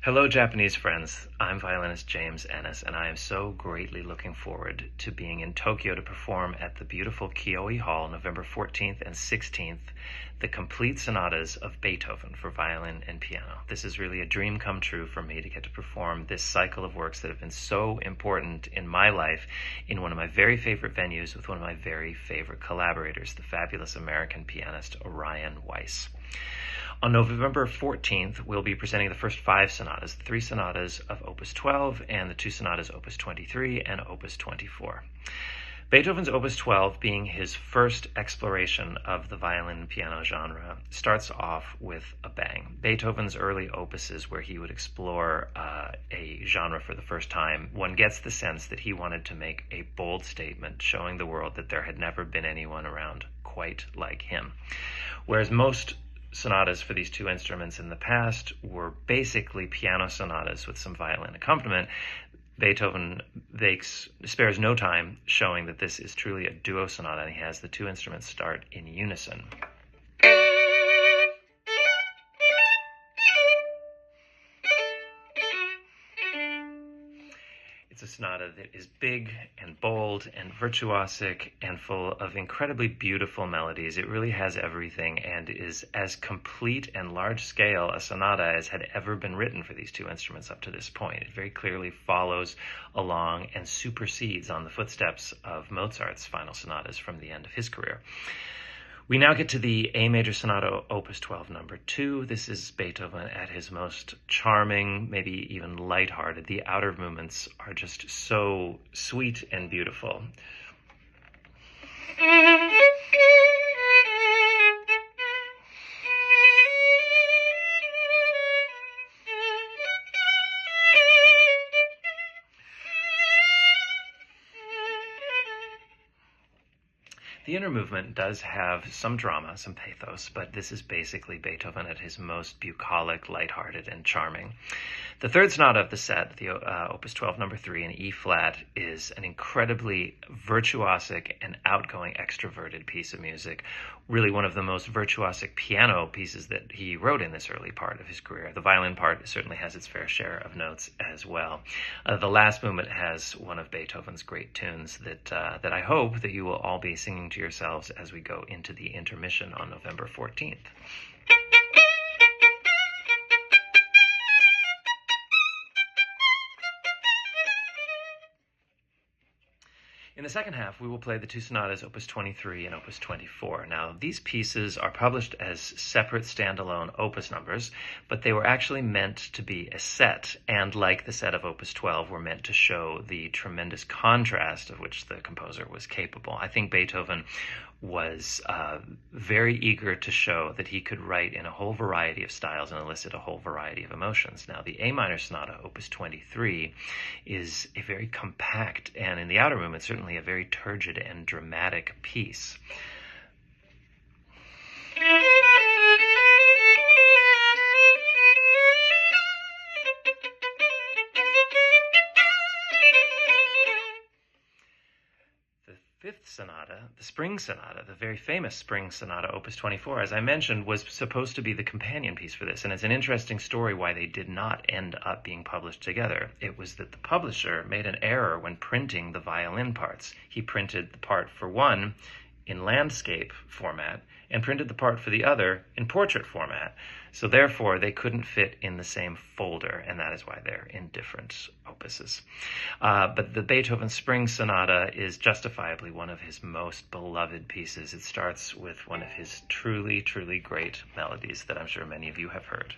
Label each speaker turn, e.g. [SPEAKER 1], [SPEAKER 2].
[SPEAKER 1] Hello, Japanese friends. I'm violinist James Ennis, and I am so greatly looking forward to being in Tokyo to perform at the beautiful Kioi Hall November 14th and 16th, the complete sonatas of Beethoven for violin and piano. This is really a dream come true for me to get to perform this cycle of works that have been so important in my life in one of my very favorite venues with one of my very favorite collaborators, the fabulous American pianist Orion Weiss. On November 14th, we'll be presenting the first five sonatas, the three sonatas of Opus 12 and the two sonatas Opus 23 and Opus 24. Beethoven's Opus 12, being his first exploration of the violin and piano genre, starts off with a bang. Beethoven's early opuses, where he would explore a genre for the first time, one gets the sense that he wanted to make a bold statement showing the world that there had never been anyone around quite like him. Whereas most sonatas for these two instruments in the past were basically piano sonatas with some violin accompaniment, Beethoven spares no time showing that this is truly a duo sonata, and he has the two instruments start in unison. It's a sonata that is big and bold and virtuosic and full of incredibly beautiful melodies. It really has everything and is as complete and large-scale a sonata as had ever been written for these two instruments up to this point. It very clearly follows along and supersedes on the footsteps of Mozart's final sonatas from the end of his career. We now get to the A major sonata, Opus 12, number 2. This is Beethoven at his most charming, maybe even lighthearted. The outer movements are just so sweet and beautiful. The inner movement does have some drama, some pathos, but this is basically Beethoven at his most bucolic, lighthearted, and charming. The third sonata of the set, the Opus 12, number 3 in E-flat, is an incredibly virtuosic and outgoing, extroverted piece of music. Really one of the most virtuosic piano pieces that he wrote in this early part of his career. The violin part certainly has its fair share of notes as well. The last movement has one of Beethoven's great tunes that I hope that you will all be singing to yourselves as we go into the intermission on November 14th. In the second half, we will play the two sonatas, Opus 23 and Opus 24. Now, these pieces are published as separate standalone opus numbers, but they were actually meant to be a set, and like the set of Opus 12, were meant to show the tremendous contrast of which the composer was capable. I think Beethoven was very eager to show that he could write in a whole variety of styles and elicit a whole variety of emotions. Now, the A minor sonata, Opus 23, is a very compact and, in the outer movement, certainly a very turgid and dramatic piece. Fifth sonata, the Spring Sonata, the very famous Spring Sonata, Opus 24, as I mentioned, was supposed to be the companion piece for this, and it's an interesting story why they did not end up being published together. It was that the publisher made an error when printing the violin parts. He printed the part for one in landscape format and printed the part for the other in portrait format. So therefore, they couldn't fit in the same folder, and that is why they're in different opuses. But the Beethoven Spring Sonata is justifiably one of his most beloved pieces. It starts with one of his truly, truly great melodies that I'm sure many of you have heard.